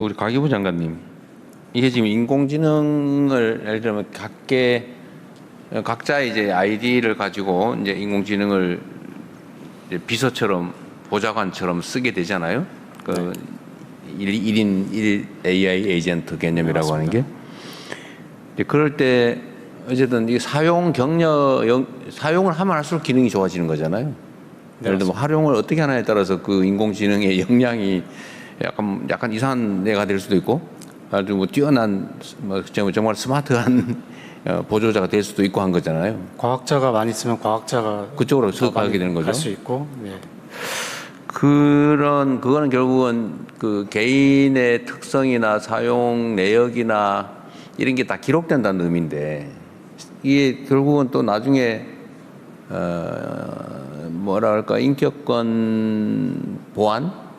우리 가기부 장관님, 이게 지금 인공지능을 예를 들면 각자의 이제 아이디를 가지고 이제 인공지능을 이제 비서처럼 보좌관처럼 쓰게 되잖아요. 그 1인 1 AI 에이전트 개념이라고 하는 게. 이제 그럴 때 어쨌든 이 사용을 하면 할수록 기능이 좋아지는 거잖아요. 예를 들면 활용을 어떻게 하냐에 따라서 그 인공지능의 역량이 약간 이상한 애가 될 수도 있고, 아주 뭐 뛰어난 정말 스마트한 보조자가 될 수도 있고 한 거잖아요. 과학자가 많이 쓰면 과학자가 그쪽으로 가게 되는 거죠. 갈 수 있고, 네. 그거는 결국은 그 개인의 특성이나 사용 내역이나 이런 게 다 기록된다는 의미인데, 이게 결국은 또 나중에 뭐랄까 인격권 보안,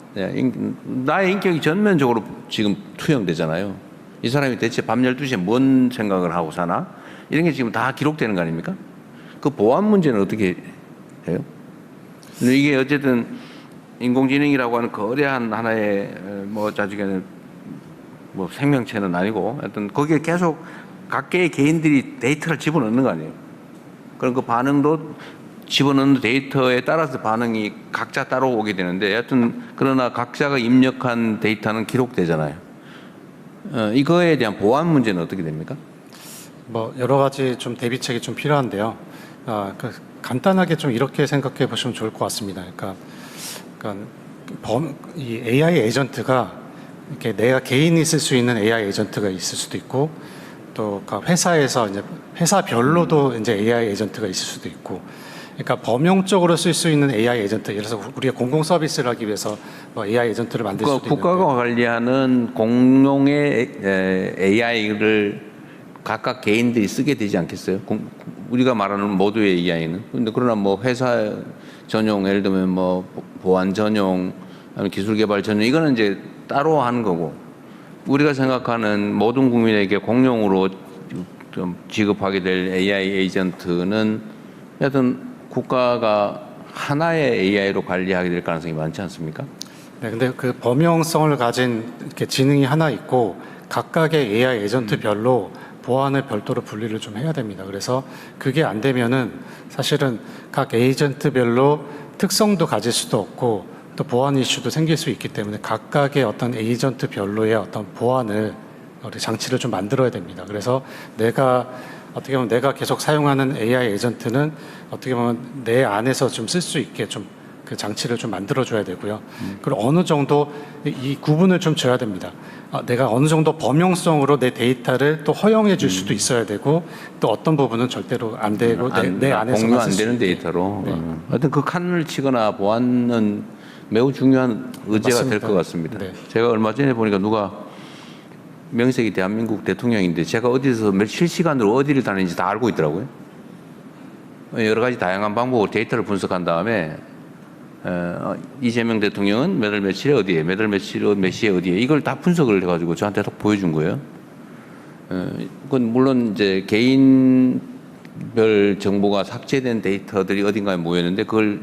나의 인격이 전면적으로 지금 투영되잖아요. 이 사람이 대체 밤 12시에 뭔 생각을 하고 사나? 이런 게 지금 다 기록되는 거 아닙니까? 그 보안 문제는 어떻게 해요? 근데 이게 어쨌든 인공지능이라고 하는 거대한 하나의 자주게는 생명체는 아니고, 하여튼 거기에 계속 각계의 개인들이 데이터를 집어넣는 거 아니에요. 그럼 그 반응도 집어넣는 데이터에 따라서 반응이 각자 따로 오게 되는데, 하여튼 그러나 각자가 입력한 데이터는 기록되잖아요. 이거에 대한 보안 문제는 어떻게 됩니까? 뭐 여러 가지 좀 대비책이 좀 필요한데요. 간단하게 좀 이렇게 생각해 보시면 좋을 것 같습니다. 이 AI 에이전트가 이렇게 내가 개인이 쓸 수 있는 AI 에이전트가 있을 수도 있고, 또 회사에서 이제 회사별로도 이제 AI 에이전트가 있을 수도 있고, 그러니까 범용적으로 쓸 수 있는 AI 에이전트, 예를 들어서 우리가 공공 서비스를 하기 위해서 뭐 AI 에이전트를 만들 수도 있는데, 국가가 관리하는 공용의 AI를 각각 개인들이 쓰게 되지 않겠어요? 우리가 말하는 모두의 AI는. 근데 그러나 뭐 회사 전용, 예를 들면 뭐 보안 전용, 기술 개발 전용, 이거는 이제 따로 하는 거고, 우리가 생각하는 모든 국민에게 공용으로 좀 지급하게 될 AI 에이전트는 하여튼 국가가 하나의 AI로 관리하게 될 가능성이 많지 않습니까? 네, 근데 그 범용성을 가진 이렇게 지능이 하나 있고, 각각의 AI 에이전트별로 보안을 별도로 분리를 좀 해야 됩니다. 그래서 그게 안 되면은 사실은 각 에이전트별로 특성도 가질 수도 없고, 또 보안 이슈도 생길 수 있기 때문에 각각의 어떤 에이전트별로의 어떤 보안을, 우리 장치를 좀 만들어야 됩니다. 그래서 어떻게 보면 내가 계속 사용하는 AI 에이전트는 어떻게 보면 내 안에서 좀 쓸 수 있게 좀 그 장치를 좀 만들어줘야 되고요. 그리고 어느 정도 이 구분을 좀 줘야 됩니다. 내가 어느 정도 범용성으로 내 데이터를 또 허용해 줄 수도 있어야 되고, 또 어떤 부분은 절대로 안 되고 내 안에서 공유 안 되는 데이터로. 네. 하여튼 그 칸을 치거나 보안은 매우 중요한 의제가 될 것 같습니다. 네. 제가 얼마 전에 보니까 누가 명색이 대한민국 대통령인데 제가 어디서 실시간으로 어디를 다니는지 다 알고 있더라고요. 여러 가지 다양한 방법으로 데이터를 분석한 다음에 이재명 대통령은 몇 월 며칠에 어디에, 몇 월 며칠 몇 시에 어디에, 이걸 다 분석을 해가지고 저한테 딱 보여준 거예요. 그건 물론 이제 개인별 정보가 삭제된 데이터들이 어딘가에 모였는데 그걸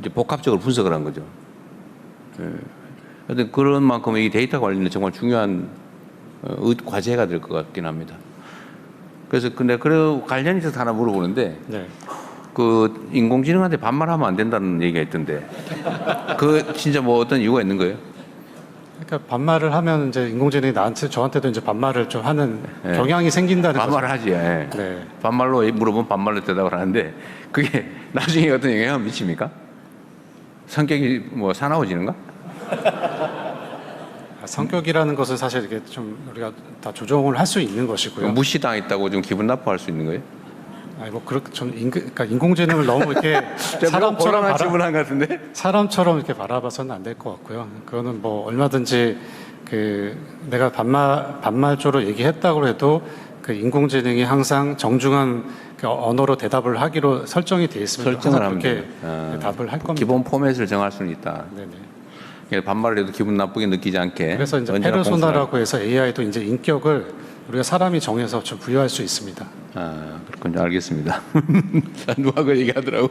이제 복합적으로 분석을 한 거죠. 하여튼 그런 만큼 이 데이터 관리는 정말 중요한 과제가 될 것 같긴 합니다. 그래서 근데 그리고 관련해서 하나 물어보는데, 네. 그 인공지능한테 반말하면 안 된다는 얘기가 있던데, 그 진짜 뭐 어떤 이유가 있는 거예요? 그러니까 반말을 하면 이제 인공지능이 저한테도 이제 반말을 좀 하는 경향이 생긴다는 거죠. 반말을 하지. 예. 네. 반말로 물어보면 반말로 대답을 하는데 그게 나중에 어떤 영향을 미칩니까? 성격이 뭐 사나워지는가? 성격이라는 것은 사실 이게 좀 우리가 다 조정을 할 수 있는 것이고요. 무시당했다고 좀 기분 나빠할 수 있는 거예요? 아니 뭐 그렇게 그러니까 인공지능을 너무 이렇게 질문한 것 같은데? 사람처럼 이렇게 바라봐서는 안 될 것 같고요. 그거는 뭐 얼마든지 내가 반말조로 얘기했다고 해도 그 인공지능이 항상 정중한 그 언어로 대답을 하기로 설정이 되어 있으면 설정을 하면 그렇게 답을 할 겁니다. 기본 포맷을 정할 수는 있다. 네네. 반말을 해도 기분 나쁘게 느끼지 않게. 그래서 이제 페르소나라고 해서 AI도 이제 인격을 우리가 사람이 정해서 좀 부여할 수 있습니다. 그렇군요. 알겠습니다. 누가 그 얘기하더라고.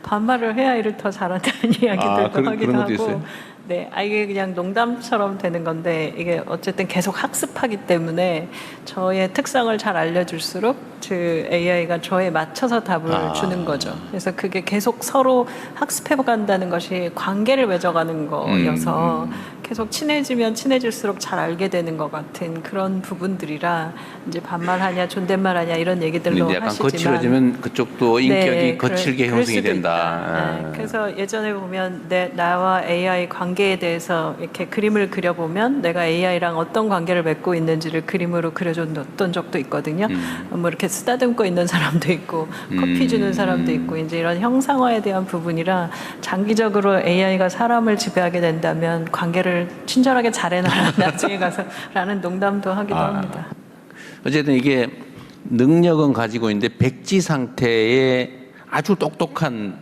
반말을 해야 일을 더 잘한다는 이야기들도 하기도 그런 것도 하고. 있어요? 네, 이게 그냥 농담처럼 되는 건데 이게 어쨌든 계속 학습하기 때문에 저의 특성을 잘 알려줄수록 그 AI가 저에 맞춰서 답을 주는 거죠. 그래서 그게 계속 서로 학습해간다는 것이 관계를 맺어가는 거여서 계속 친해지면 친해질수록 잘 알게 되는 것 같은 그런 부분들이라 이제 반말하냐 존댓말하냐 이런 얘기들로 근데 약간 하시지만 거칠어지면 그쪽도 인격이 네, 거칠게 그럴 형성이 수도 된다. 있다. 네, 그래서 예전에 보면 나와 AI 관계에 대해서 이렇게 그림을 그려보면 내가 AI랑 어떤 관계를 맺고 있는지를 그림으로 그려줬던 적도 있거든요. 뭐 이렇게 쓰다듬고 있는 사람도 있고 커피 주는 사람도 있고 이제 이런 형상화에 대한 부분이라 장기적으로 AI가 사람을 지배하게 된다면 관계를 친절하게 잘해놔야 나중에 가서라는 농담도 하기도 합니다. 어쨌든 이게 능력은 가지고 있는데 백지 상태의 아주 똑똑한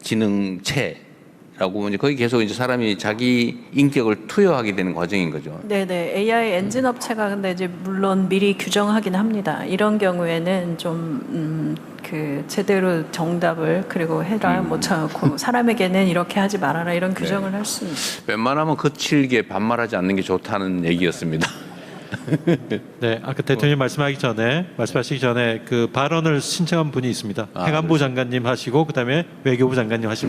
지능체라고 이제 거기 계속 이제 사람이 자기 인격을 투여하게 되는 과정인 거죠. 네네. AI 엔진 업체가 근데 이제 물론 미리 규정하긴 합니다. 이런 경우에는 좀, 제대로 정답을 그리고 해라. 사람에게는 이렇게 하지 말아라. 이런 규정을 할 수 있습니다. 웬만하면 거칠게 반말하지 않는 게 좋다는 얘기였습니다. 네, 아까 대통령 말씀하시기 전에 그 발언을 신청한 분이 있습니다. 행안부 장관님 하시고 그다음에 외교부 장관님 하시고.